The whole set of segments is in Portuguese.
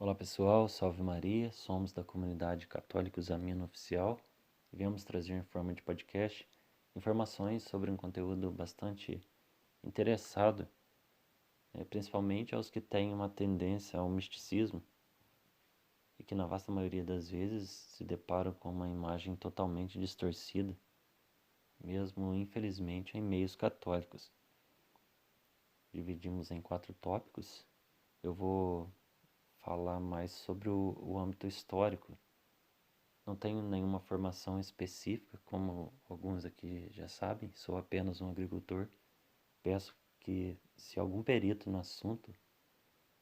Olá pessoal, salve Maria, somos da comunidade Católicos Amino Oficial e viemos trazer em forma de podcast informações sobre um conteúdo bastante interessado, principalmente aos que têm uma tendência ao misticismo e que na vasta maioria das vezes se deparam com uma imagem totalmente distorcida, mesmo infelizmente em meios católicos. Dividimos em 4 tópicos. Eu vou falar mais sobre o âmbito histórico. Não tenho nenhuma formação específica, como alguns aqui já sabem, sou apenas um agricultor. Peço que, se algum perito no assunto,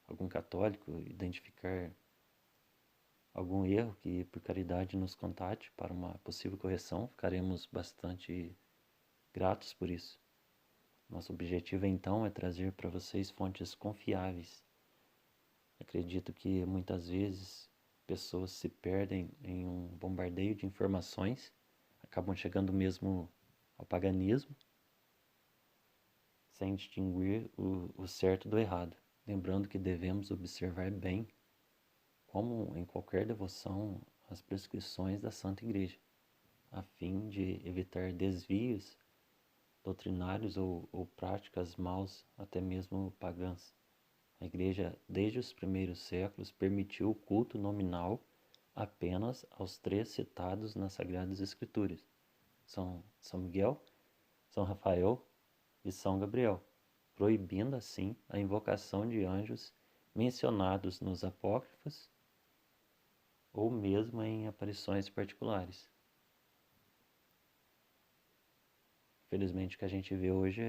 algum católico, identificar algum erro, que por caridade nos contate para uma possível correção, ficaremos bastante gratos por isso. Nosso objetivo então é trazer para vocês fontes confiáveis. Acredito que muitas vezes pessoas se perdem em um bombardeio de informações, acabam chegando mesmo ao paganismo, sem distinguir o certo do errado. Lembrando que devemos observar bem, como em qualquer devoção, as prescrições da Santa Igreja, a fim de evitar desvios doutrinários ou práticas maus, até mesmo pagãs. A Igreja, desde os primeiros séculos, permitiu o culto nominal apenas aos 3 citados nas Sagradas Escrituras: São Miguel, São Rafael e São Gabriel, proibindo assim a invocação de anjos mencionados nos apócrifos ou mesmo em aparições particulares. Infelizmente, o que a gente vê hoje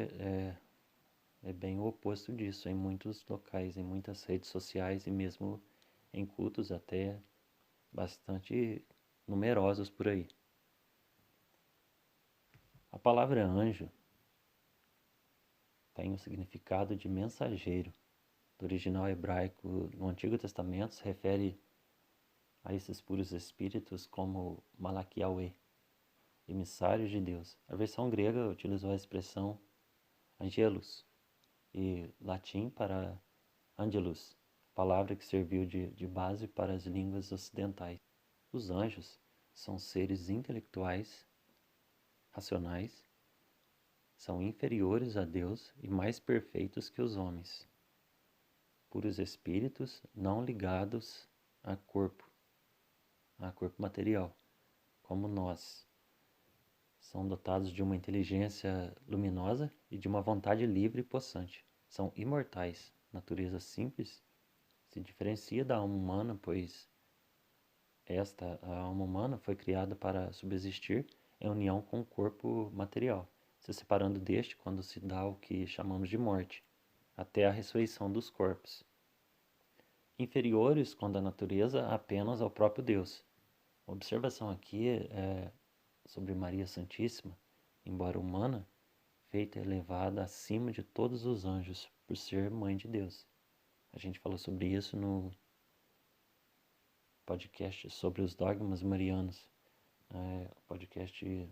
é bem o oposto disso em muitos locais, em muitas redes sociais e mesmo em cultos até bastante numerosos por aí. A palavra anjo tem o significado de mensageiro. Do original hebraico no Antigo Testamento se refere a esses puros espíritos como Malach Yahweh, emissários de Deus. A versão grega utilizou a expressão angelus e latim para angelus, palavra que serviu de base para as línguas ocidentais. Os anjos são seres intelectuais, racionais, são inferiores a Deus e mais perfeitos que os homens. Puros espíritos não ligados a corpo material, como nós. São dotados de uma inteligência luminosa e de uma vontade livre e possante. São imortais. Natureza simples se diferencia da alma humana, pois a alma humana foi criada para subsistir em união com o corpo material, se separando deste quando se dá o que chamamos de morte, até a ressurreição dos corpos. Inferiores quando a natureza apenas ao próprio Deus. A observação aqui é sobre Maria Santíssima, embora humana, feita elevada acima de todos os anjos, por ser mãe de Deus. A gente falou sobre isso no podcast sobre os dogmas marianos, podcast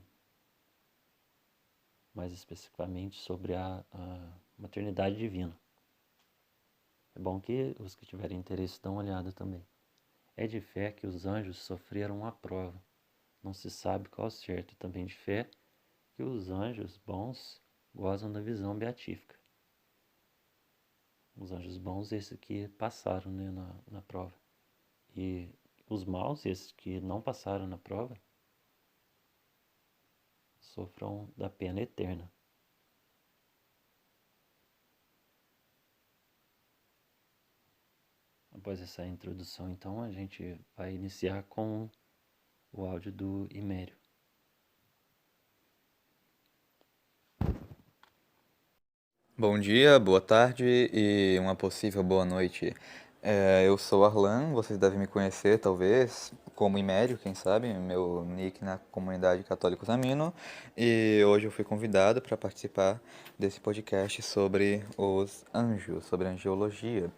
mais especificamente sobre a maternidade divina. É bom que os que tiverem interesse dão uma olhada também. É de fé que os anjos sofreram a prova. Não se sabe qual certo. E também de fé que os anjos bons gozam da visão beatífica. Os anjos bons, esses que passaram, né, na prova. E os maus, esses que não passaram na prova, sofram da pena eterna. Após essa introdução, então, a gente vai iniciar com o áudio do Imério. Bom dia, boa tarde e uma possível boa noite. Eu sou Arlan, vocês devem me conhecer talvez como Imério, quem sabe, meu nick na comunidade Católicos Amino. E hoje eu fui convidado para participar desse podcast sobre os anjos, sobre angiologia.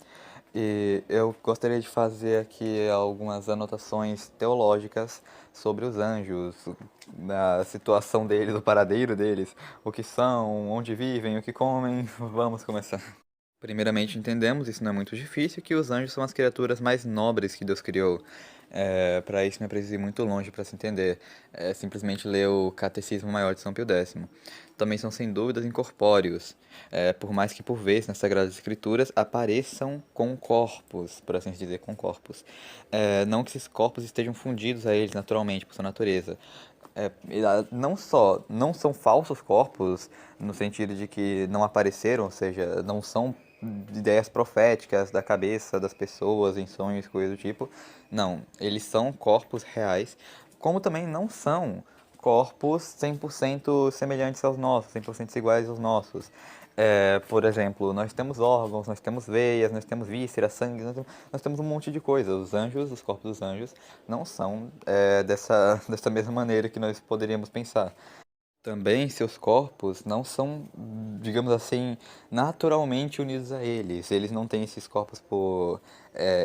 E eu gostaria de fazer aqui algumas anotações teológicas sobre os anjos, a situação deles, o paradeiro deles, o que são, onde vivem, o que comem. Vamos começar. Primeiramente, entendemos, isso não é muito difícil, que os anjos são as criaturas mais nobres que Deus criou. Para isso, não é preciso ir muito longe para se entender. É simplesmente ler o Catecismo Maior de São Pio X. Também são, sem dúvidas, incorpóreos, por mais que, por vezes, nas Sagradas Escrituras apareçam com corpos, por assim dizer, com corpos. Não que esses corpos estejam fundidos a eles naturalmente, por sua natureza. Não são falsos corpos, no sentido de que não apareceram, ou seja, não são ideias proféticas da cabeça das pessoas em sonhos, coisa do tipo. Não, eles são corpos reais, como também não são corpos 100% semelhantes aos nossos, 100% iguais aos nossos. Por exemplo, nós temos órgãos, nós temos veias, nós temos vísceras, sangue, nós temos um monte de coisa. Os anjos, os corpos dos anjos, não são dessa mesma maneira que nós poderíamos pensar. Também seus corpos não são, digamos assim, naturalmente unidos a eles. Eles não têm esses corpos por,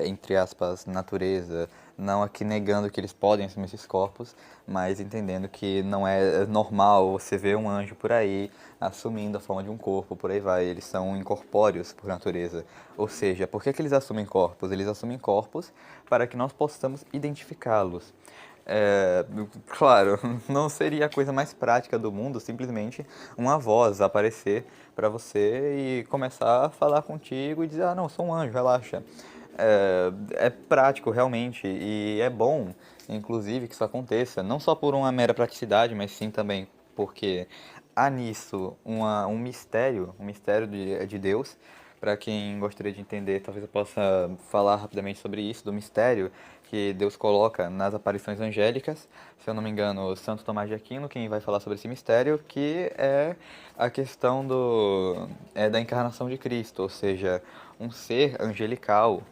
entre aspas, natureza. Não aqui negando que eles podem assumir esses corpos, mas entendendo que não é normal você ver um anjo por aí assumindo a forma de um corpo, por aí vai. Eles são incorpóreos por natureza. Ou seja, por que que eles assumem corpos? Eles assumem corpos para que nós possamos identificá-los. É, claro, não seria a coisa mais prática do mundo simplesmente uma voz aparecer para você e começar a falar contigo e dizer: ah, não, sou um anjo, relaxa. É prático realmente e é bom, inclusive, que isso aconteça, não só por uma mera praticidade, mas sim também porque há nisso um mistério de Deus. Para quem gostaria de entender, talvez eu possa falar rapidamente sobre isso, do mistério que Deus coloca nas aparições angélicas. Se eu não me engano, Santo Tomás de Aquino, quem vai falar sobre esse mistério, que é a questão da encarnação de Cristo, ou seja, um ser angelical,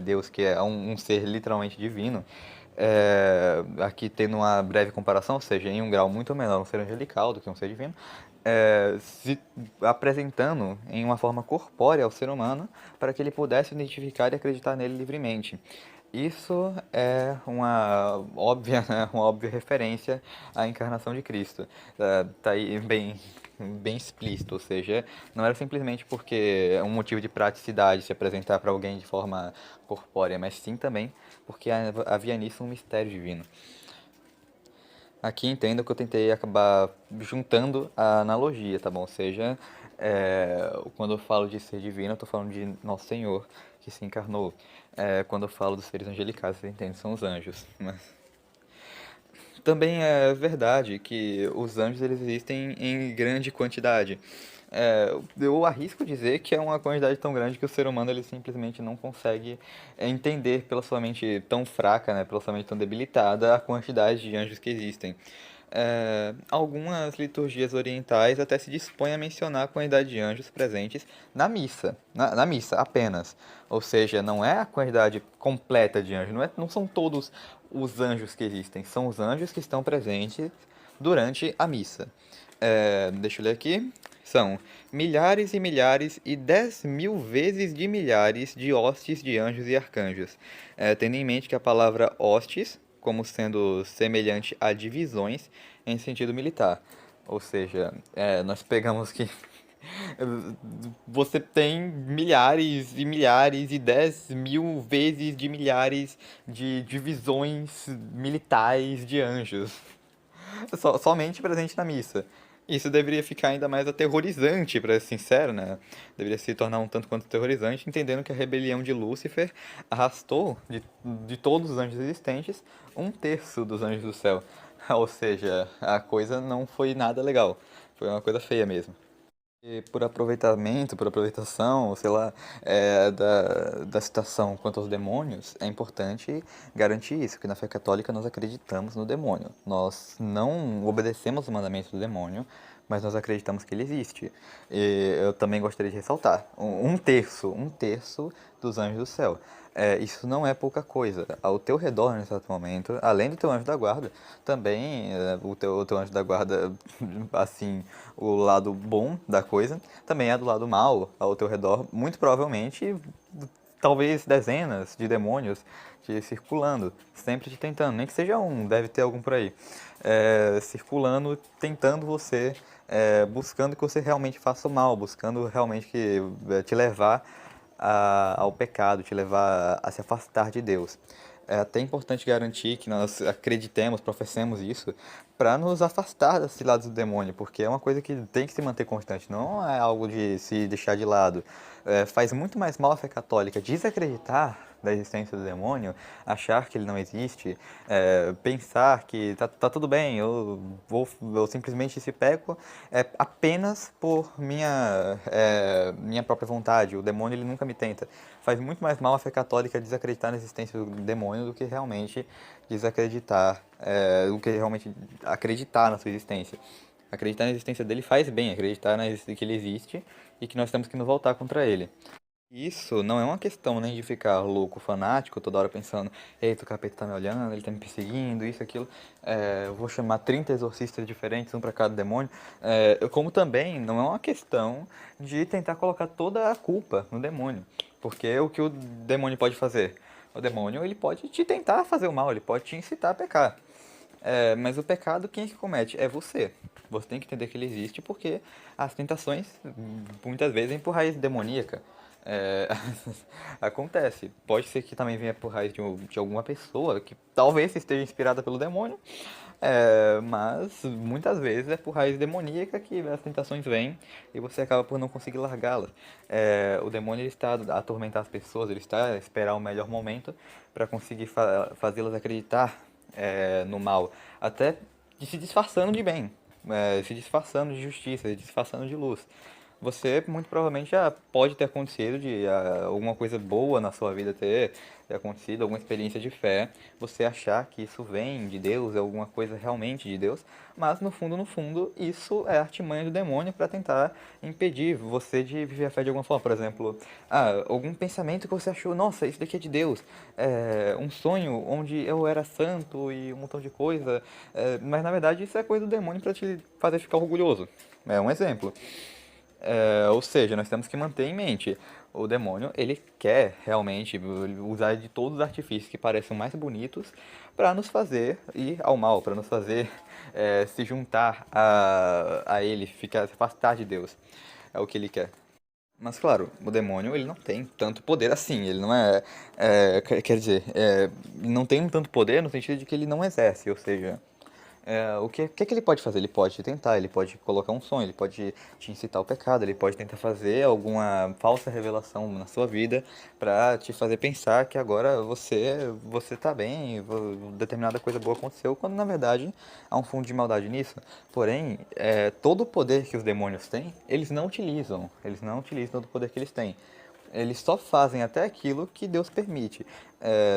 Deus que é um ser literalmente divino, aqui tendo uma breve comparação, ou seja, em um grau muito menor um ser angelical do que um ser divino, se apresentando em uma forma corpórea ao ser humano para que ele pudesse identificar e acreditar nele livremente. Isso é né, uma óbvia referência à encarnação de Cristo. Tá aí bem explícito, ou seja, não era simplesmente porque é um motivo de praticidade se apresentar para alguém de forma corpórea, mas sim também porque havia nisso um mistério divino. Aqui entenda que eu tentei acabar juntando a analogia, tá bom? Ou seja, quando eu falo de ser divino, eu estou falando de Nosso Senhor, que se encarnou. Quando eu falo dos seres angelicais, você entende, são os anjos. Mas também é verdade que os anjos eles existem em grande quantidade. Eu arrisco dizer que é uma quantidade tão grande que o ser humano ele simplesmente não consegue entender pela sua mente tão fraca, né, pela sua mente tão debilitada, a quantidade de anjos que existem. Algumas liturgias orientais até se dispõem a mencionar a quantidade de anjos presentes na missa, na missa apenas. Ou seja, não é a quantidade completa de anjos, não são todos os anjos que existem, são os anjos que estão presentes durante a missa. Deixa eu ler aqui. São milhares e milhares e 10.000 vezes de milhares de hostes de anjos e arcanjos. Tendo em mente que a palavra hostes, como sendo semelhante a divisões em sentido militar. Ou seja, nós pegamos que você tem milhares e milhares e 10.000 vezes de milhares de divisões militares de anjos. Somente presente na missa. Isso deveria ficar ainda mais aterrorizante, para ser sincero, né? Deveria se tornar um tanto quanto aterrorizante, entendendo que a rebelião de Lúcifer arrastou de todos os anjos existentes um terço dos anjos do céu. Ou seja, a coisa não foi nada legal. Foi uma coisa feia mesmo. E por aproveitamento, por aproveitação, sei lá, da citação quanto aos demônios, é importante garantir isso, que na fé católica nós acreditamos no demônio. Nós não obedecemos o mandamento do demônio, mas nós acreditamos que ele existe. E eu também gostaria de ressaltar, um terço dos anjos do céu. Isso não é pouca coisa. Ao teu redor, nesse exato momento, além do teu anjo da guarda, também o teu anjo da guarda, assim, o lado bom da coisa, também é do lado mal ao teu redor, muito provavelmente, talvez dezenas de demônios te circulando, sempre te tentando, nem que seja um, deve ter algum por aí, circulando, tentando você buscando que você realmente faça o mal, buscando realmente te levar ao pecado, te levar a se afastar de Deus. É até importante garantir que nós acreditemos, professemos isso, para nos afastar desse lado do demônio, porque é uma coisa que tem que se manter constante, não é algo de se deixar de lado. Faz muito mais mal à fé católica desacreditar da existência do demônio, achar que ele não existe, pensar que tá tudo bem, eu simplesmente se pego apenas por minha própria vontade. O demônio ele nunca me tenta. Faz muito mais mal a fé católica desacreditar na existência do demônio do que realmente desacreditar, do que realmente acreditar na sua existência. Acreditar na existência dele faz bem, acreditar que ele existe e que nós temos que nos voltar contra ele. Isso não é uma questão nem de ficar louco, fanático, toda hora pensando, eita, o capeta tá me olhando, ele tá me perseguindo, isso, aquilo. Eu vou chamar 30 exorcistas diferentes, um para cada demônio. Como também não é uma questão de tentar colocar toda a culpa no demônio. Porque o que o demônio pode fazer? O demônio ele pode te tentar fazer o mal, ele pode te incitar a pecar. Mas o pecado, quem é que comete? É você. Você tem que entender que ele existe porque as tentações, muitas vezes, vêm por raiz demoníaca. É, acontece. Pode ser que também venha por raiz de alguma pessoa que talvez esteja inspirada pelo demônio, mas muitas vezes é por raiz demoníaca que as tentações vêm e você acaba por não conseguir largá-las. O demônio ele está a atormentar as pessoas, ele está a esperar o melhor momento para conseguir fazê-las acreditar no mal, até se disfarçando de bem, se disfarçando de justiça, se disfarçando de luz. Você muito provavelmente já pode ter acontecido de alguma coisa boa na sua vida ter acontecido, alguma experiência de fé, você achar que isso vem de Deus, é alguma coisa realmente de Deus, mas no fundo, isso é artimanha do demônio para tentar impedir você de viver a fé de alguma forma. Por exemplo, algum pensamento que você achou, nossa, isso daqui é de Deus, um sonho onde eu era santo e um montão de coisa, mas na verdade isso é coisa do demônio para te fazer ficar orgulhoso. É um exemplo. Ou seja, nós temos que manter em mente, o demônio, ele quer realmente usar de todos os artifícios que parecem mais bonitos para nos fazer ir ao mal, para nos fazer se juntar a ele, se afastar de Deus. É o que ele quer. Mas claro, o demônio ele não tem tanto poder assim, ele não quer dizer, não tem tanto poder no sentido de que ele não exerce, ou seja, o que ele pode fazer? Ele pode tentar, ele pode colocar um sonho, ele pode te incitar ao pecado, ele pode tentar fazer alguma falsa revelação na sua vida para te fazer pensar que agora você tá bem, determinada coisa boa aconteceu, quando na verdade há um fundo de maldade nisso. Porém, todo o poder que os demônios têm, eles não utilizam todo o poder que eles têm. Eles só fazem até aquilo que Deus permite.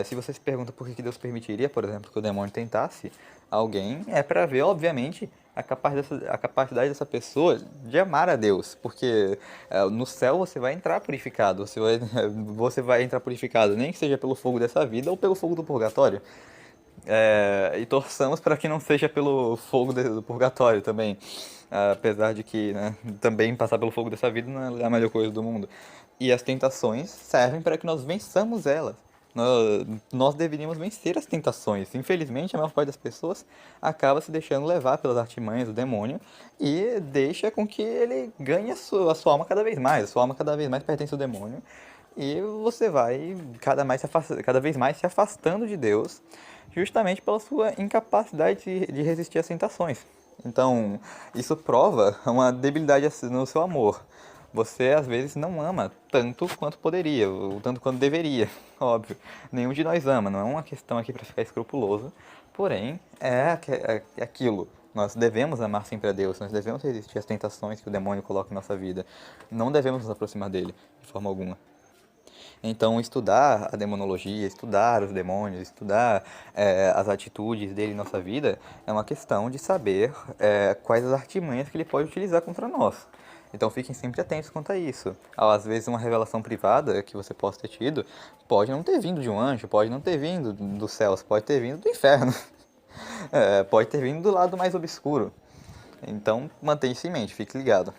Se você se pergunta por que Deus permitiria, por exemplo, que o demônio tentasse alguém, é para ver, obviamente, a capacidade dessa pessoa de amar a Deus. Porque no céu você vai entrar purificado, você vai entrar purificado, nem que seja pelo fogo dessa vida ou pelo fogo do purgatório. E torçamos para que não seja pelo fogo do purgatório também. Apesar de que, né, também passar pelo fogo dessa vida não é a melhor coisa do mundo. E as tentações servem para que nós vençamos elas. Nós deveríamos vencer as tentações. Infelizmente, a maior parte das pessoas acaba se deixando levar pelas artimanhas do demônio e deixa com que ele ganhe a sua alma cada vez mais. A sua alma cada vez mais pertence ao demônio. E você vai cada vez mais se afastando de Deus, justamente pela sua incapacidade de resistir às tentações. Então, isso prova uma debilidade no seu amor. Você às vezes não ama tanto quanto poderia, ou tanto quanto deveria, óbvio. Nenhum de nós ama, não é uma questão aqui para ficar escrupuloso. Porém, é aquilo. Nós devemos amar sempre a Deus, nós devemos resistir às tentações que o demônio coloca em nossa vida. Não devemos nos aproximar dele, de forma alguma. Então, estudar a demonologia, estudar os demônios, estudar as atitudes dele em nossa vida é uma questão de saber quais as artimanhas que ele pode utilizar contra nós. Então, fiquem sempre atentos quanto a isso. Às vezes, uma revelação privada que você possa ter tido pode não ter vindo de um anjo, pode não ter vindo dos céus, pode ter vindo do inferno, pode ter vindo do lado mais obscuro. Então, mantenha isso em mente, fique ligado.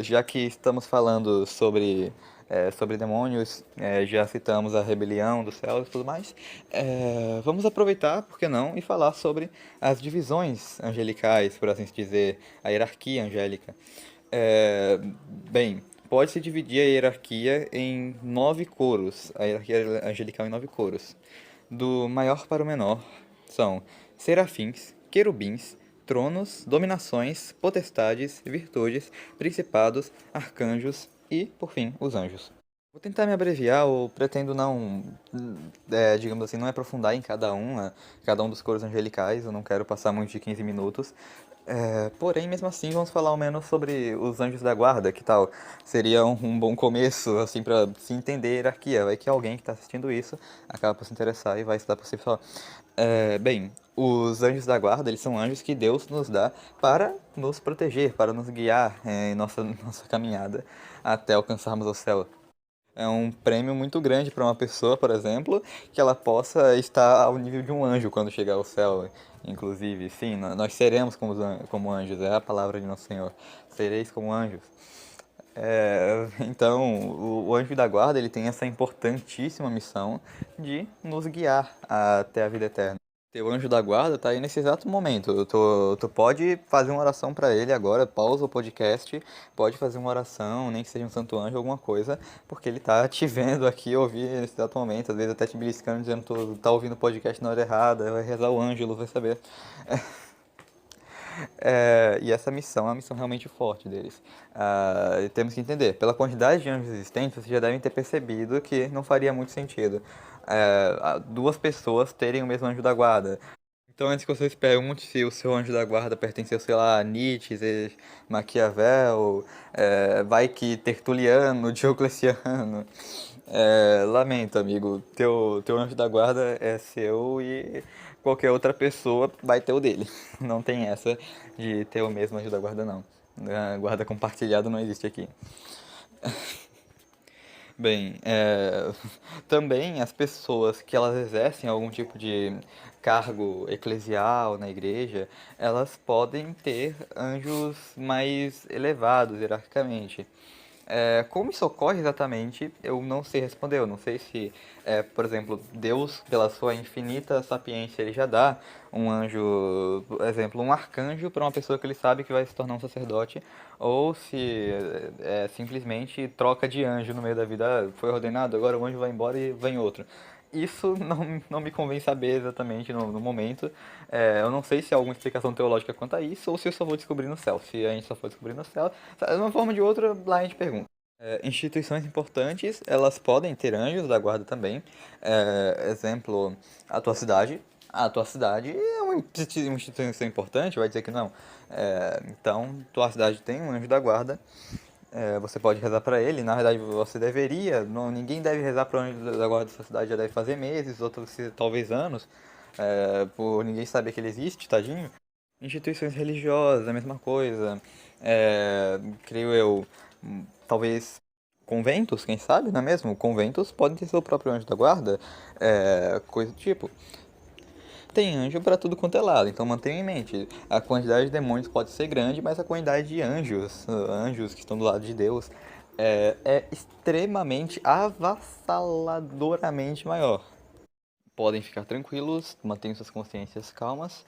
Já que estamos falando sobre sobre demônios, já citamos a rebelião dos céus e tudo mais. Vamos aproveitar, por que não, e falar sobre as divisões angelicais, por assim dizer, a hierarquia angélica. É, bem, pode-se dividir a hierarquia em 9 coros, a hierarquia angelical em 9 coros. Do maior para o menor são serafins, querubins, tronos, dominações, potestades, virtudes, principados, arcanjos e, por fim, os anjos. Vou tentar me abreviar, eu pretendo não, digamos assim, não me aprofundar em cada um dos coros angelicais, eu não quero passar muito de 15 minutos. Porém, mesmo assim, vamos falar ao menos sobre os anjos da guarda, que tal? Seria um bom começo, assim, para se entender a hierarquia. Vai que alguém que está assistindo isso acaba por se interessar e vai estudar por si só. Bem, os anjos da guarda, eles são anjos que Deus nos dá para nos proteger, para nos guiar em nossa caminhada até alcançarmos o céu. É um prêmio muito grande para uma pessoa, por exemplo, que ela possa estar ao nível de um anjo quando chegar ao céu. Inclusive, sim, nós seremos como anjos, é a palavra de Nosso Senhor. Sereis como anjos. Então, o anjo da guarda ele tem essa importantíssima missão de nos guiar até a vida eterna. Teu anjo da guarda tá aí nesse exato momento. Tu pode fazer uma oração para ele agora, pausa o podcast, pode fazer uma oração, nem que seja um santo anjo, alguma coisa, porque ele tá te vendo aqui ouvir nesse exato momento, às vezes até te beliscando, dizendo que tu tá ouvindo o podcast na hora errada, vai rezar o ângelo, vai saber. E essa missão é uma missão realmente forte deles. E temos que entender, pela quantidade de anjos existentes, vocês já devem ter percebido que não faria muito sentido duas pessoas terem o mesmo anjo da guarda. Então, antes que vocês perguntem se o seu anjo da guarda pertenceu, sei lá, a Nietzsche, Maquiavel, vai que Tertuliano, Diocleciano. Lamento, amigo. Teu anjo da guarda é seu e qualquer outra pessoa vai ter o dele. Não tem essa de ter o mesmo anjo da guarda, não. A guarda compartilhada não existe aqui. Bem, também as pessoas que elas exercem algum tipo de cargo eclesial na igreja, elas podem ter anjos mais elevados hierarquicamente. Como isso ocorre exatamente, eu não sei responder. Eu não sei se, por exemplo, Deus, pela sua infinita sapiência, ele já dá um anjo, por exemplo, um arcanjo para uma pessoa que ele sabe que vai se tornar um sacerdote, ou se simplesmente troca de anjo no meio da vida. Foi ordenado, agora o anjo vai embora e vem outro. Isso não me convém saber exatamente no momento. Eu não sei se há alguma explicação teológica quanto a isso, ou se eu só vou descobrir no céu. Se a gente só for descobrir no céu, de uma forma ou de outra, lá a gente pergunta. Instituições importantes, elas podem ter anjos da guarda também. Exemplo, a tua cidade. A tua cidade é uma instituição importante, vai dizer que não. Então, tua cidade tem um anjo da guarda. Você pode rezar para ele, na verdade você deveria, ninguém deve rezar para o anjo da guarda da sua cidade, já deve fazer meses, outros talvez anos, por ninguém saber que ele existe, tadinho. Instituições religiosas, a mesma coisa. Creio eu, talvez conventos, quem sabe, não é mesmo? Conventos podem ter seu próprio anjo da guarda, coisa do tipo. Tem anjo para tudo quanto é lado, então mantenha em mente. A quantidade de demônios pode ser grande, mas a quantidade de anjos, anjos que estão do lado de Deus, é extremamente, avassaladoramente maior. Podem ficar tranquilos, mantenham suas consciências calmas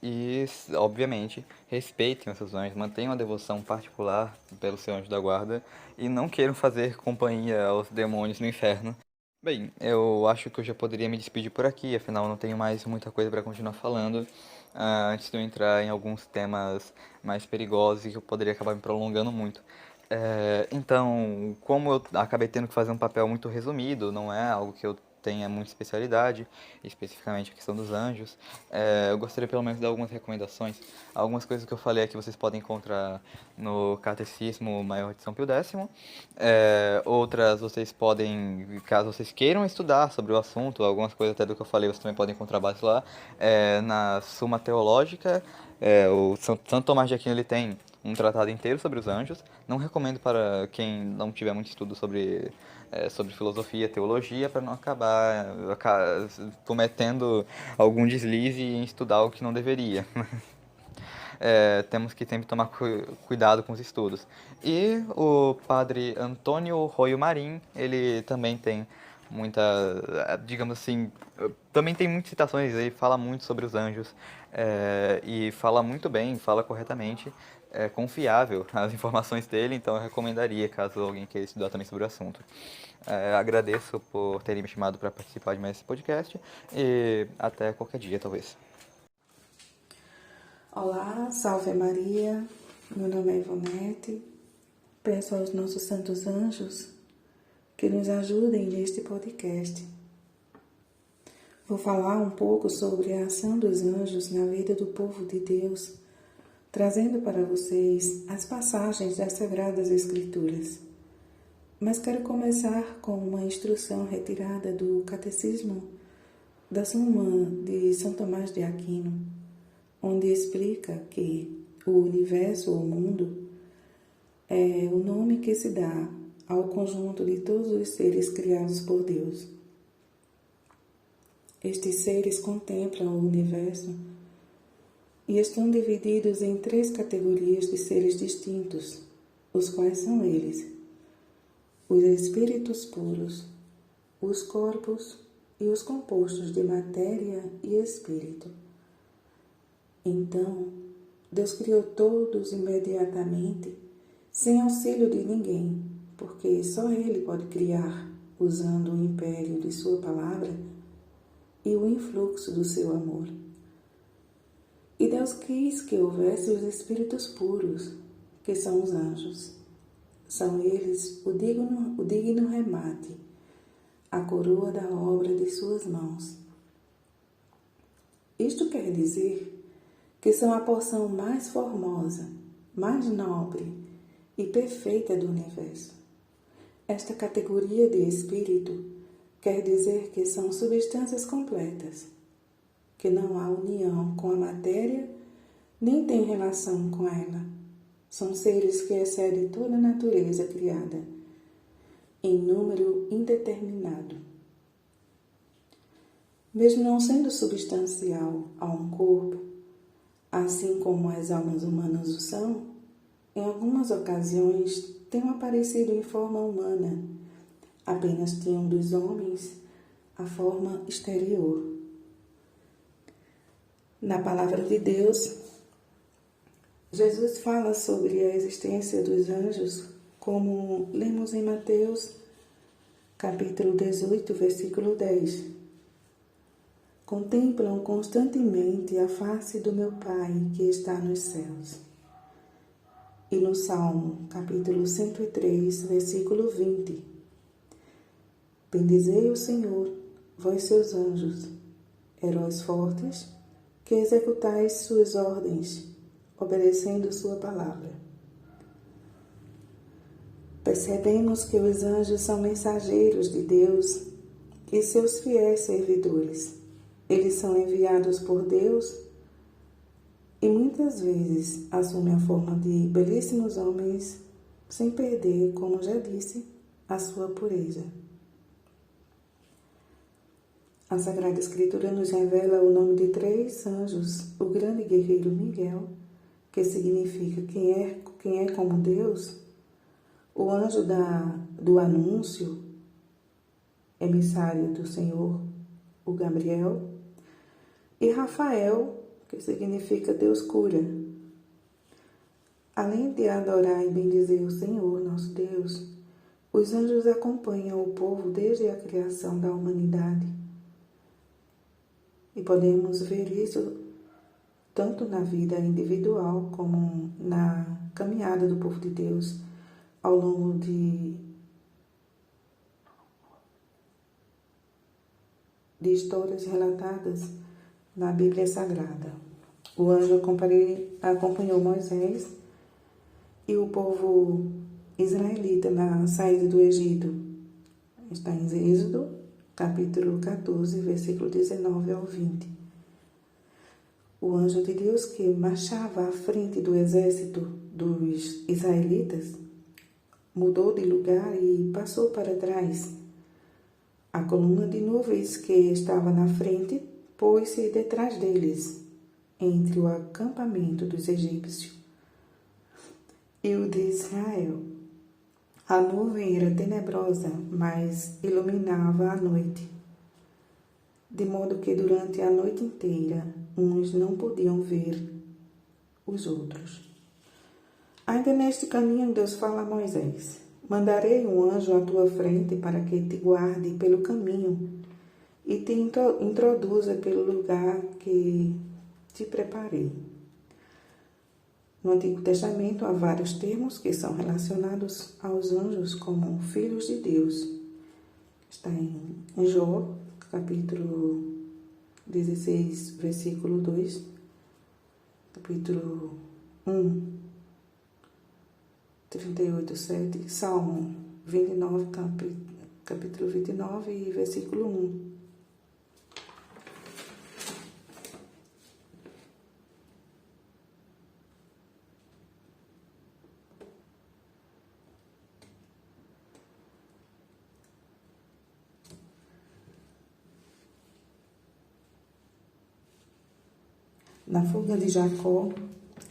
e, obviamente, respeitem os seus anjos, mantenham a devoção particular pelo seu anjo da guarda e não queiram fazer companhia aos demônios no inferno. Bem, eu acho que eu já poderia me despedir por aqui, afinal não tenho mais muita coisa para continuar falando. Antes de eu entrar em alguns temas mais perigosos e que eu poderia acabar me prolongando muito. Então, como eu acabei tendo que fazer um papel muito resumido, não é algo que eu tenha muita especialidade, especificamente a questão dos anjos, eu gostaria pelo menos de dar algumas recomendações. Algumas coisas que eu falei aqui vocês podem encontrar no Catecismo Maior de São Pio X. Outras vocês podem, caso vocês queiram estudar sobre o assunto, algumas coisas até do que eu falei vocês também podem encontrar base lá, na Suma Teológica. O Santo Tomás de Aquino ele tem um tratado inteiro sobre os anjos. Não recomendo para quem não tiver muito estudo sobre filosofia, teologia, para não acabar cometendo algum deslize em estudar o que não deveria. temos que sempre tomar cuidado com os estudos. E o padre Antônio Roio Marim, ele também tem muita, digamos assim, também tem muitas citações, ele fala muito sobre os anjos, e fala muito bem, fala corretamente, é confiável as informações dele, então eu recomendaria, caso alguém queira estudar também sobre o assunto. Agradeço por terem me chamado para participar de mais esse podcast e até qualquer dia, talvez. Olá, salve Maria, meu nome é Ivonete. Peço aos nossos santos anjos que nos ajudem neste podcast. Vou falar um pouco sobre a ação dos anjos na vida do povo de Deus, trazendo para vocês as passagens das Sagradas Escrituras. Mas quero começar com uma instrução retirada do Catecismo da Suma de São Tomás de Aquino, onde explica que o universo ou mundo é o nome que se dá ao conjunto de todos os seres criados por Deus. Estes seres contemplam o universo e estão divididos em 3 categorias de seres distintos, os quais são eles: os espíritos puros, os corpos e os compostos de matéria e espírito. Então, Deus criou todos imediatamente, sem auxílio de ninguém, porque só Ele pode criar, usando o império de Sua palavra e o influxo do seu amor. E Deus quis que houvesse os espíritos puros, que são os anjos. São eles o digno remate, a coroa da obra de suas mãos. Isto quer dizer que são a porção mais formosa, mais nobre e perfeita do universo. Esta categoria de espírito quer dizer que são substâncias completas, que não há união com a matéria, nem tem relação com ela. São seres que excedem toda a natureza criada, em número indeterminado. Mesmo não sendo substancial a um corpo, assim como as almas humanas o são, em algumas ocasiões têm aparecido em forma humana, apenas tinham dos homens a forma exterior. Na palavra de Deus, Jesus fala sobre a existência dos anjos, como lemos em Mateus, capítulo 18, versículo 10. Contemplam constantemente a face do meu Pai que está nos céus. E no Salmo, capítulo 103, versículo 20. Bendizei o Senhor, vós seus anjos, heróis fortes, que executais suas ordens, obedecendo sua palavra. Percebemos que os anjos são mensageiros de Deus e seus fiéis servidores. Eles são enviados por Deus e muitas vezes assumem a forma de belíssimos homens, sem perder, como já disse, a sua pureza. A Sagrada Escritura nos revela o nome de 3 anjos: o grande guerreiro Miguel, que significa quem é como Deus, o anjo do anúncio, emissário do Senhor, o Gabriel, e Rafael, que significa Deus cura. Além de adorar e bendizer o Senhor, nosso Deus, os anjos acompanham o povo desde a criação da humanidade. E podemos ver isso tanto na vida individual como na caminhada do povo de Deus ao longo de histórias relatadas na Bíblia Sagrada. O anjo acompanhou Moisés e o povo israelita na saída do Egito. Está em Êxodo, capítulo 14, versículo 19 ao 20. O anjo de Deus que marchava à frente do exército dos israelitas mudou de lugar e passou para trás. A coluna de nuvens que estava na frente pôs-se detrás deles. entre o acampamento dos egípcios e o de Israel. A nuvem era tenebrosa, mas iluminava a noite, de modo que durante a noite inteira uns não podiam ver os outros. Ainda neste caminho, Deus fala a Moisés: mandarei um anjo à tua frente para que te guarde pelo caminho e te introduza pelo lugar que te preparei. No Antigo Testamento há vários termos que são relacionados aos anjos como filhos de Deus. Está em Jó, capítulo 16, versículo 2, capítulo 1, 38, 7, Salmo 29, capítulo 29 e versículo 1. Na fuga de Jacó,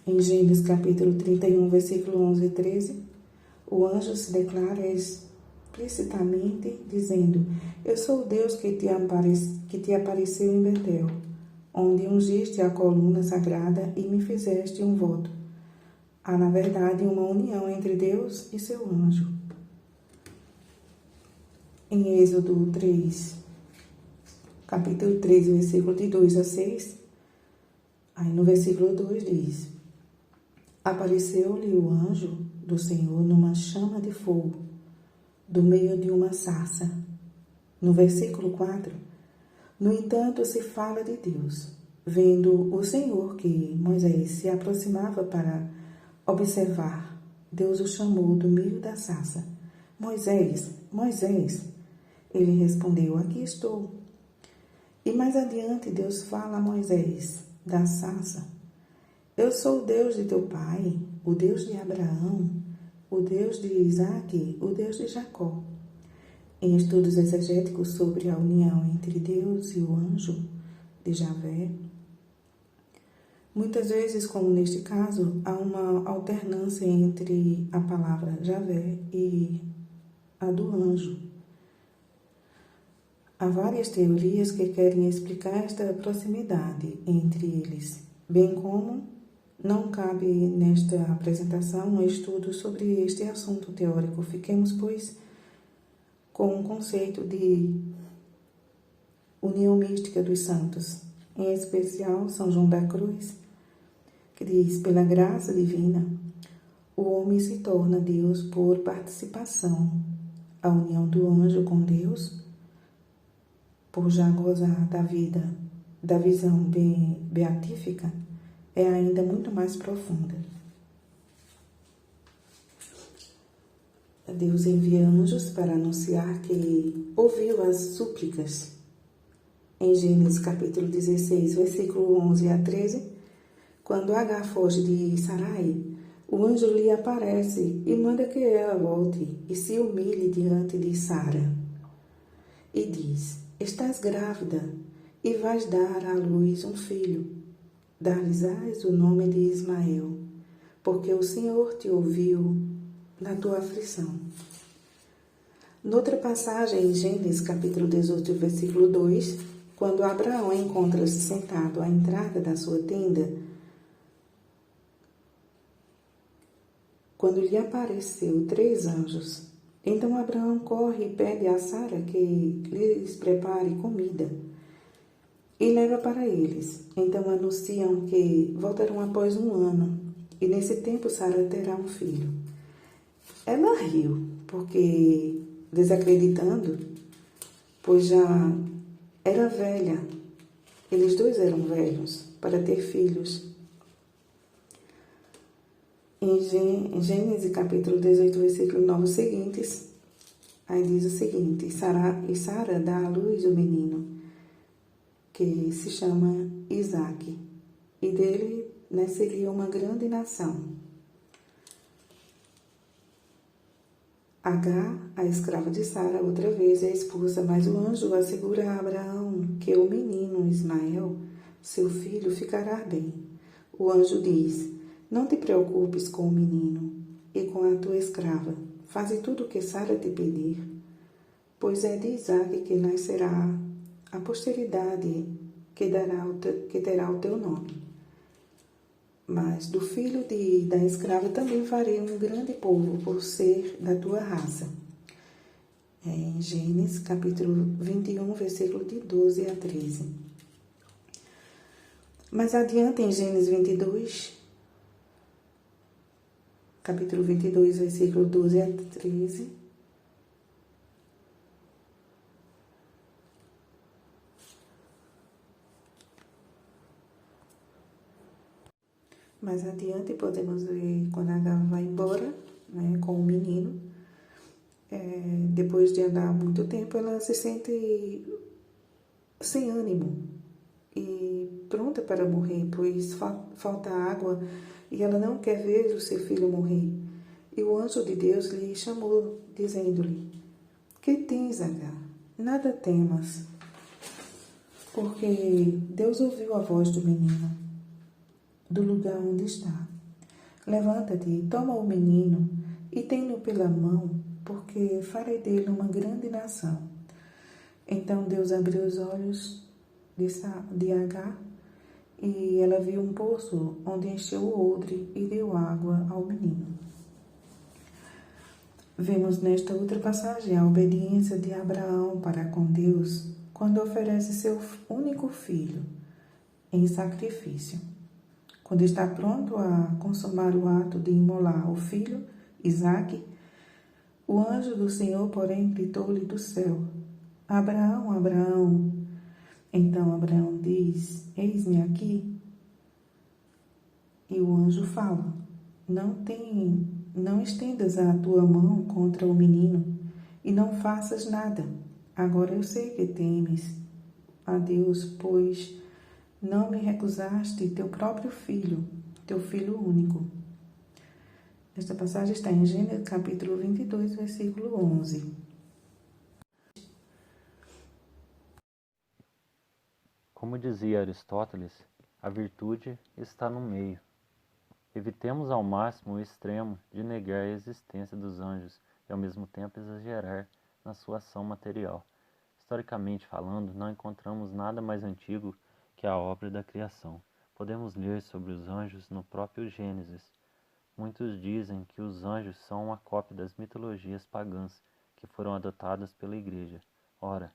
em Gênesis capítulo 31, versículo 11 e 13, o anjo se declara explicitamente dizendo: eu sou o Deus que te apareceu em Betel, onde ungiste a coluna sagrada e me fizeste um voto. Há, na verdade, uma união entre Deus e seu anjo. Em Êxodo 3, capítulo 3, versículo de 2 a 6, aí no versículo 2 diz: apareceu-lhe o anjo do Senhor numa chama de fogo, do meio de uma sarça. No versículo 4, no entanto, se fala de Deus. Vendo o Senhor que Moisés se aproximava para observar, Deus o chamou do meio da sarça: Moisés, Moisés. Ele respondeu: aqui estou. E mais adiante Deus fala a Moisés da sarça: eu sou o Deus de teu pai, o Deus de Abraão, o Deus de Isaque, o Deus de Jacó. Em estudos exegéticos sobre a união entre Deus e o anjo de Javé, muitas vezes, como neste caso, há uma alternância entre a palavra Javé e a do anjo. Há várias teorias que querem explicar esta proximidade entre eles, bem como não cabe nesta apresentação um estudo sobre este assunto teórico. Fiquemos, pois, com o conceito de união mística dos santos, em especial São João da Cruz, que diz: pela graça divina, o homem se torna Deus por participação. A união do anjo com Deus, por já gozar da vida, da visão beatífica, é ainda muito mais profunda. Deus envia anjos para anunciar que ouviu as súplicas. Em Gênesis capítulo 16, versículo 11 a 13, quando Agar foge de Sarai, o anjo lhe aparece e manda que ela volte e se humilhe diante de Sara. E diz: estás grávida e vais dar à luz um filho. Dar-lhes-ás o nome de Ismael, porque o Senhor te ouviu na tua aflição. Noutra passagem, em Gênesis capítulo 18, versículo 2, quando Abraão encontra-se sentado à entrada da sua tenda, quando lhe apareceu 3 anjos, então Abraão corre e pede a Sara que lhes prepare comida e leva para eles. Então anunciam que voltarão após 1 ano, e nesse tempo Sara terá um filho. Ela riu, porque, desacreditando, pois já era velha, eles 2 eram velhos, para ter filhos. Em Gênesis capítulo 18, versículo 9 seguintes, aí diz o seguinte: Sara dá à luz o menino, que se chama Isaque, e dele nasceria uma grande nação. Agar, a escrava de Sara, outra vez é expulsa, mas o anjo assegura a Abraão que o menino Ismael seu filho ficará bem. O anjo diz: Não te preocupes com o menino e com a tua escrava. Faze tudo o que Sara te pedir, pois é de Isaque que nascerá a posteridade que terá o teu nome. Mas do filho da escrava também farei um grande povo por ser da tua raça. Em Gênesis capítulo 21, versículo de 12 a 13. Mais adiante em Gênesis 22, capítulo 22, versículo 12 a 13. Mais adiante podemos ver quando Agar vai embora, né, com o menino. Depois de andar muito tempo, ela se sente sem ânimo e pronta para morrer, pois falta água e ela não quer ver o seu filho morrer. E o anjo de Deus lhe chamou, dizendo-lhe: Que tens, Agar? Nada temas, porque Deus ouviu a voz do menino do lugar onde está. Levanta-te e toma o menino e tem-no pela mão, porque farei dele uma grande nação. Então Deus abriu os olhos de Agar e ela viu um poço onde encheu o odre e deu água ao menino. Vemos nesta outra passagem a obediência de Abraão para com Deus quando oferece seu único filho em sacrifício. Quando está pronto a consumar o ato de imolar o filho, Isaque, o anjo do Senhor, porém, gritou-lhe do céu: Abraão, Abraão. Então Abraão diz: Eis-me aqui. E o anjo fala: Não estendas a tua mão contra o menino e não faças nada. Agora eu sei que temes a Deus, pois não me recusaste teu próprio filho, teu filho único. Esta passagem está em Gênesis capítulo 22, versículo 11. Como dizia Aristóteles, a virtude está no meio. Evitemos ao máximo o extremo de negar a existência dos anjos e ao mesmo tempo exagerar na sua ação material. Historicamente falando, não encontramos nada mais antigo que a obra da criação. Podemos ler sobre os anjos no próprio Gênesis. Muitos dizem que os anjos são uma cópia das mitologias pagãs que foram adotadas pela Igreja. Ora,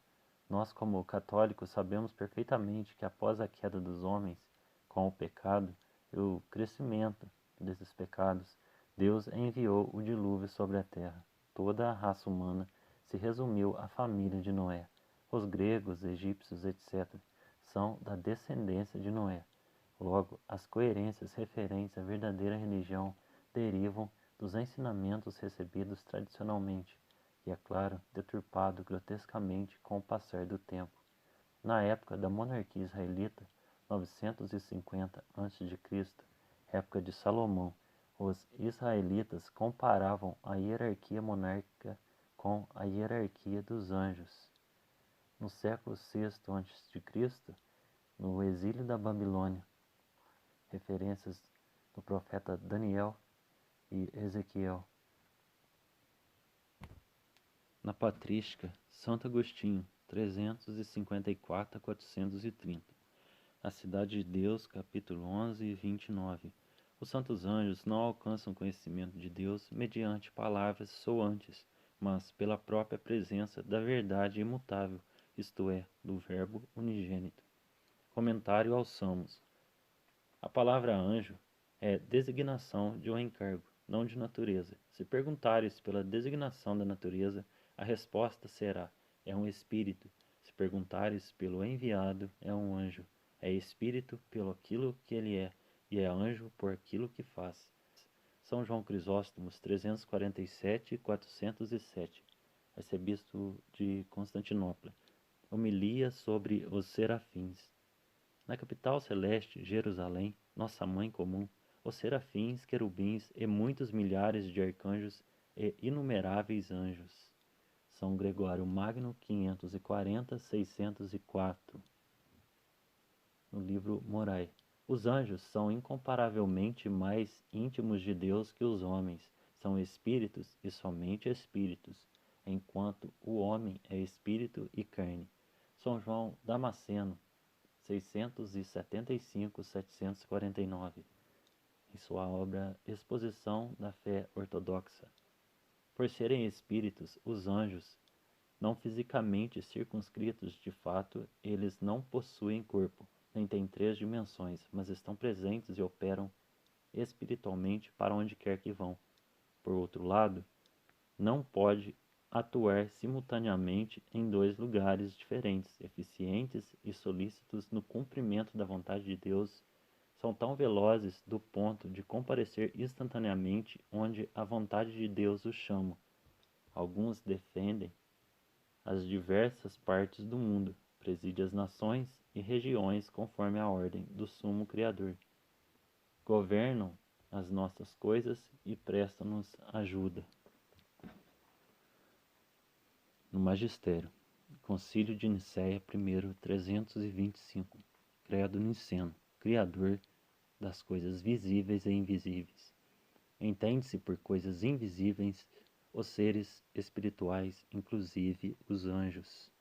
nós como católicos sabemos perfeitamente que após a queda dos homens, com o pecado e o crescimento desses pecados, Deus enviou o dilúvio sobre a terra. Toda a raça humana se resumiu à família de Noé. Os gregos, egípcios, etc., são da descendência de Noé. Logo, as coerências referentes à verdadeira religião derivam dos ensinamentos recebidos tradicionalmente e, é claro, deturpado grotescamente com o passar do tempo. Na época da monarquia israelita, 950 a.C., época de Salomão, os israelitas comparavam a hierarquia monárquica com a hierarquia dos anjos. No século VI a.C., no exílio da Babilônia, referências do profeta Daniel e Ezequiel. Na Patrística, Santo Agostinho, 354 a 430. A Cidade de Deus, capítulo 11 e 29. Os santos anjos não alcançam conhecimento de Deus mediante palavras soantes, mas pela própria presença da verdade imutável, isto é, do Verbo unigênito. Comentário aos Salmos. A palavra anjo é designação de um encargo, não de natureza. Se perguntares pela designação da natureza, a resposta será: é um espírito. Se perguntares pelo enviado, é um anjo. É espírito pelo aquilo que ele é, e é anjo por aquilo que faz. São João Crisóstomos, 347 e 407. Arcebispo de Constantinopla. Homilia sobre os serafins. Na capital celeste, Jerusalém, nossa mãe comum, os serafins, querubins e muitos milhares de arcanjos e inumeráveis anjos. São Gregório Magno, 540-604. no livro Morai. Os anjos são incomparavelmente mais íntimos de Deus que os homens. São espíritos e somente espíritos, enquanto o homem é espírito e carne. São João Damasceno, 675-749, em sua obra Exposição da Fé Ortodoxa. Por serem espíritos, os anjos, não fisicamente circunscritos de fato, eles não possuem corpo, nem têm 3 dimensões, mas estão presentes e operam espiritualmente para onde quer que vão. Por outro lado, não pode atuar simultaneamente em 2 lugares diferentes, eficientes e solícitos no cumprimento da vontade de Deus, são tão velozes do ponto de comparecer instantaneamente onde a vontade de Deus os chama. Alguns defendem as diversas partes do mundo, preside as nações e regiões conforme a ordem do Sumo Criador. Governam as nossas coisas e prestam-nos ajuda. No Magistério, Concílio de Nicéia I, 325, Credo Niceno, Criador das coisas visíveis e invisíveis. Entende-se por coisas invisíveis os seres espirituais, inclusive os anjos.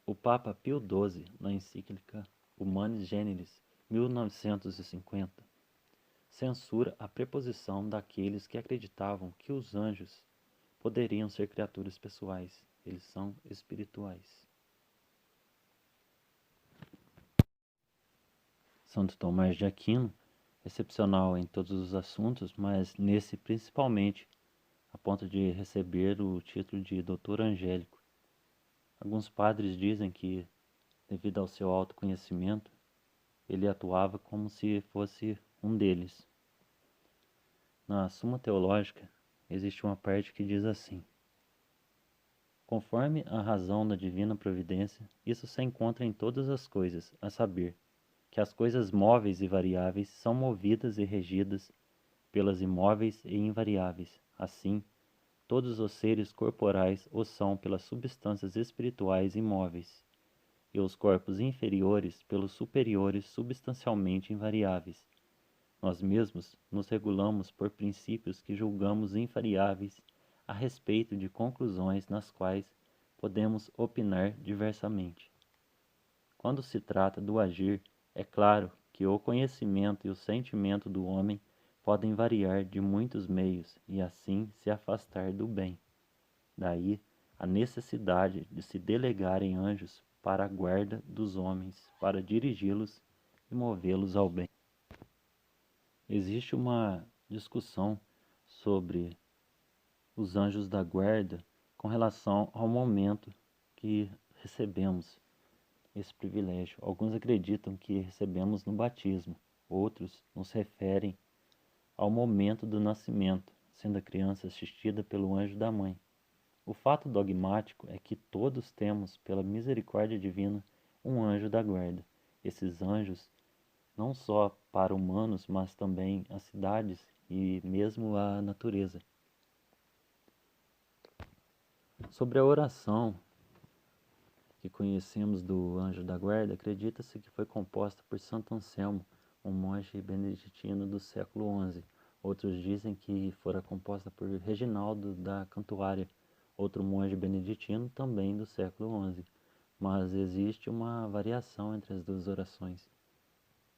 O Papa Pio XII, na encíclica Humanis Generis, 1950, censura a preposição daqueles que acreditavam que os anjos poderiam ser criaturas pessoais. Eles são espirituais. Santo Tomás de Aquino, excepcional em todos os assuntos, mas nesse principalmente, a ponto de receber o título de doutor angélico. Alguns padres dizem que, devido ao seu autoconhecimento, ele atuava como se fosse um deles. Na Suma Teológica, existe uma parte que diz assim: conforme a razão da divina providência, isso se encontra em todas as coisas, a saber, que as coisas móveis e variáveis são movidas e regidas pelas imóveis e invariáveis. Assim, todos os seres corporais o são pelas substâncias espirituais imóveis, e os corpos inferiores pelos superiores substancialmente invariáveis. Nós mesmos nos regulamos por princípios que julgamos invariáveis a respeito de conclusões nas quais podemos opinar diversamente. Quando se trata do agir, é claro que o conhecimento e o sentimento do homem podem variar de muitos meios e assim se afastar do bem. Daí a necessidade de se delegarem anjos para a guarda dos homens, para dirigi-los e movê-los ao bem. Existe uma discussão sobre os anjos da guarda com relação ao momento que recebemos esse privilégio. Alguns acreditam que recebemos no batismo, outros nos referem ao momento do nascimento, sendo a criança assistida pelo anjo da mãe. O fato dogmático é que todos temos, pela misericórdia divina, um anjo da guarda. Esses anjos, não só para humanos, mas também as cidades e mesmo a natureza. Sobre a oração que conhecemos do anjo da guarda, acredita-se que foi composta por Santo Anselmo, um monge beneditino do século XI. Outros dizem que fora composta por Reginaldo da Cantuária, outro monge beneditino também do século XI. Mas existe uma variação entre as duas orações.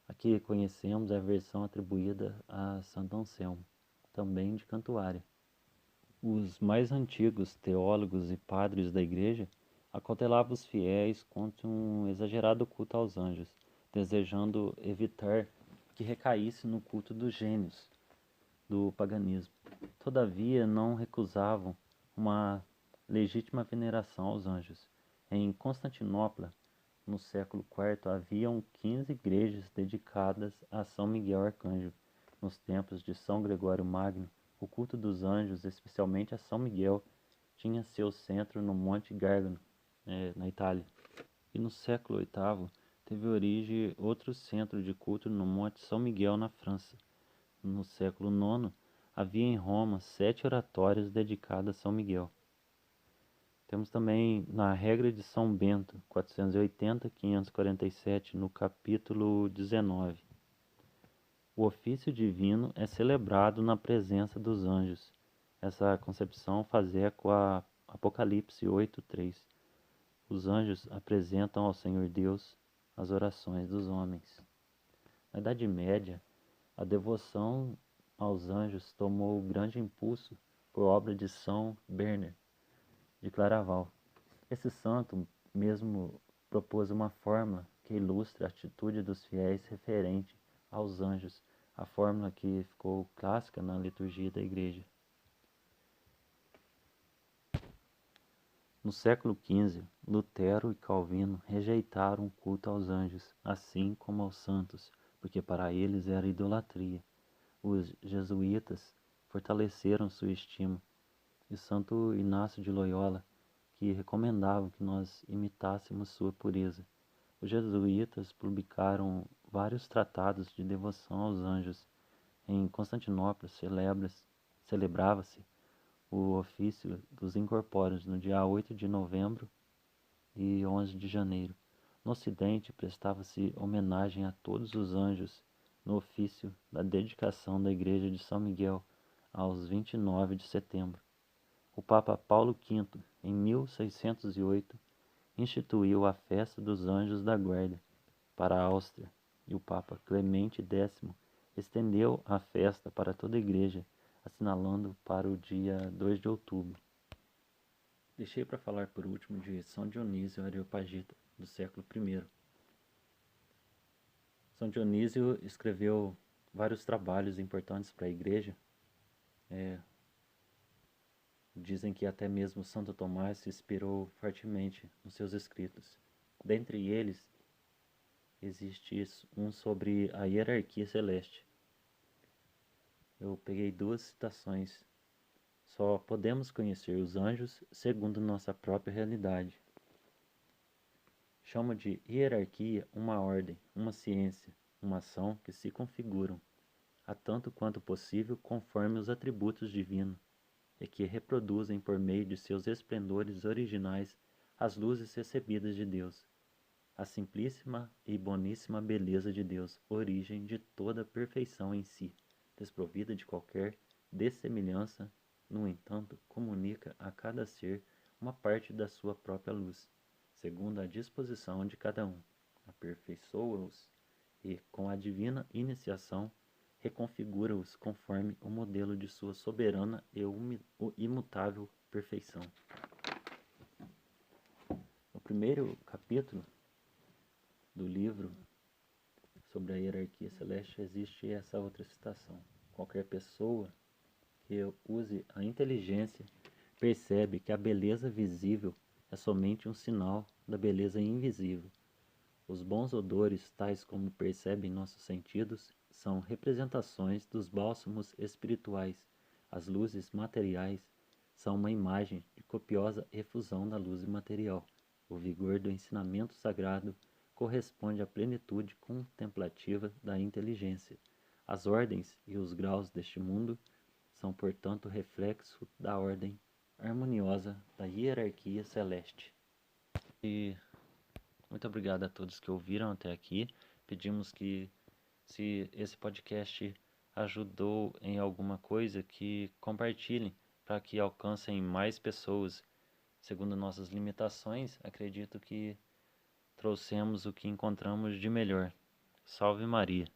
A que conhecemos é a versão atribuída a Santo Anselmo, também de Cantuária. Os mais antigos teólogos e padres da Igreja acautelavam os fiéis contra um exagerado culto aos anjos, desejando evitar que recaísse no culto dos gênios do paganismo. Todavia, não recusavam uma legítima veneração aos anjos. Em Constantinopla, no século IV, haviam 15 igrejas dedicadas a São Miguel Arcanjo. Nos tempos de São Gregório Magno, o culto dos anjos, especialmente a São Miguel, tinha seu centro no Monte Gargano, na Itália. E no século VIII, teve origem outro centro de culto no Monte São Miguel, na França. No século IX, havia em Roma 7 oratórios dedicados a São Miguel. Temos também na regra de São Bento, 480, 547, no capítulo 19. O ofício divino é celebrado na presença dos anjos. Essa concepção faz eco a Apocalipse 8:3. Os anjos apresentam ao Senhor Deus as orações dos homens. Na Idade Média, a devoção aos anjos tomou grande impulso por obra de São Bernard de Claraval. Esse santo mesmo propôs uma fórmula que ilustra a atitude dos fiéis referente aos anjos, a fórmula que ficou clássica na liturgia da Igreja. No século XV, Lutero e Calvino rejeitaram o culto aos anjos, assim como aos santos, porque para eles era idolatria. Os jesuítas fortaleceram sua estima, e Santo Inácio de Loyola, que recomendava que nós imitássemos sua pureza. Os jesuítas publicaram vários tratados de devoção aos anjos. Em Constantinopla celebrava-se o ofício dos incorpóreos no dia 8 de novembro e 11 de janeiro. No Ocidente, prestava-se homenagem a todos os anjos no ofício da dedicação da Igreja de São Miguel, aos 29 de setembro. O Papa Paulo V, em 1608, instituiu a festa dos Anjos da Guarda para a Áustria, e o Papa Clemente X estendeu a festa para toda a Igreja, assinalando para o dia 2 de outubro. Deixei para falar por último de São Dionísio Areopagita, do século I. São Dionísio escreveu vários trabalhos importantes para a Igreja. Dizem que até mesmo Santo Tomás se inspirou fortemente nos seus escritos. Dentre eles, existe um sobre a hierarquia celeste. Eu peguei duas citações. Só podemos conhecer os anjos segundo nossa própria realidade. Chamo de hierarquia uma ordem, uma ciência, uma ação que se configuram, a tanto quanto possível, conforme os atributos divinos, e que reproduzem por meio de seus esplendores originais as luzes recebidas de Deus, a simplíssima e boníssima beleza de Deus, origem de toda a perfeição em si, desprovida de qualquer dessemelhança, no entanto, comunica a cada ser uma parte da sua própria luz, segundo a disposição de cada um, aperfeiçoa-os e, com a divina iniciação, reconfigura-os conforme o modelo de sua soberana e imutável perfeição. No primeiro capítulo do livro sobre a hierarquia celeste existe essa outra citação. Qualquer pessoa que use a inteligência percebe que a beleza visível é somente um sinal da beleza invisível. Os bons odores, tais como percebem nossos sentidos, são representações dos bálsamos espirituais. As luzes materiais são uma imagem de copiosa efusão da luz imaterial. O vigor do ensinamento sagrado corresponde à plenitude contemplativa da inteligência. As ordens e os graus deste mundo são, portanto, reflexo da ordem harmoniosa da hierarquia celeste. E muito obrigado a todos que ouviram até aqui. Pedimos que, se esse podcast ajudou em alguma coisa, que compartilhem para que alcancem mais pessoas. Segundo nossas limitações, acredito que trouxemos o que encontramos de melhor. Salve Maria!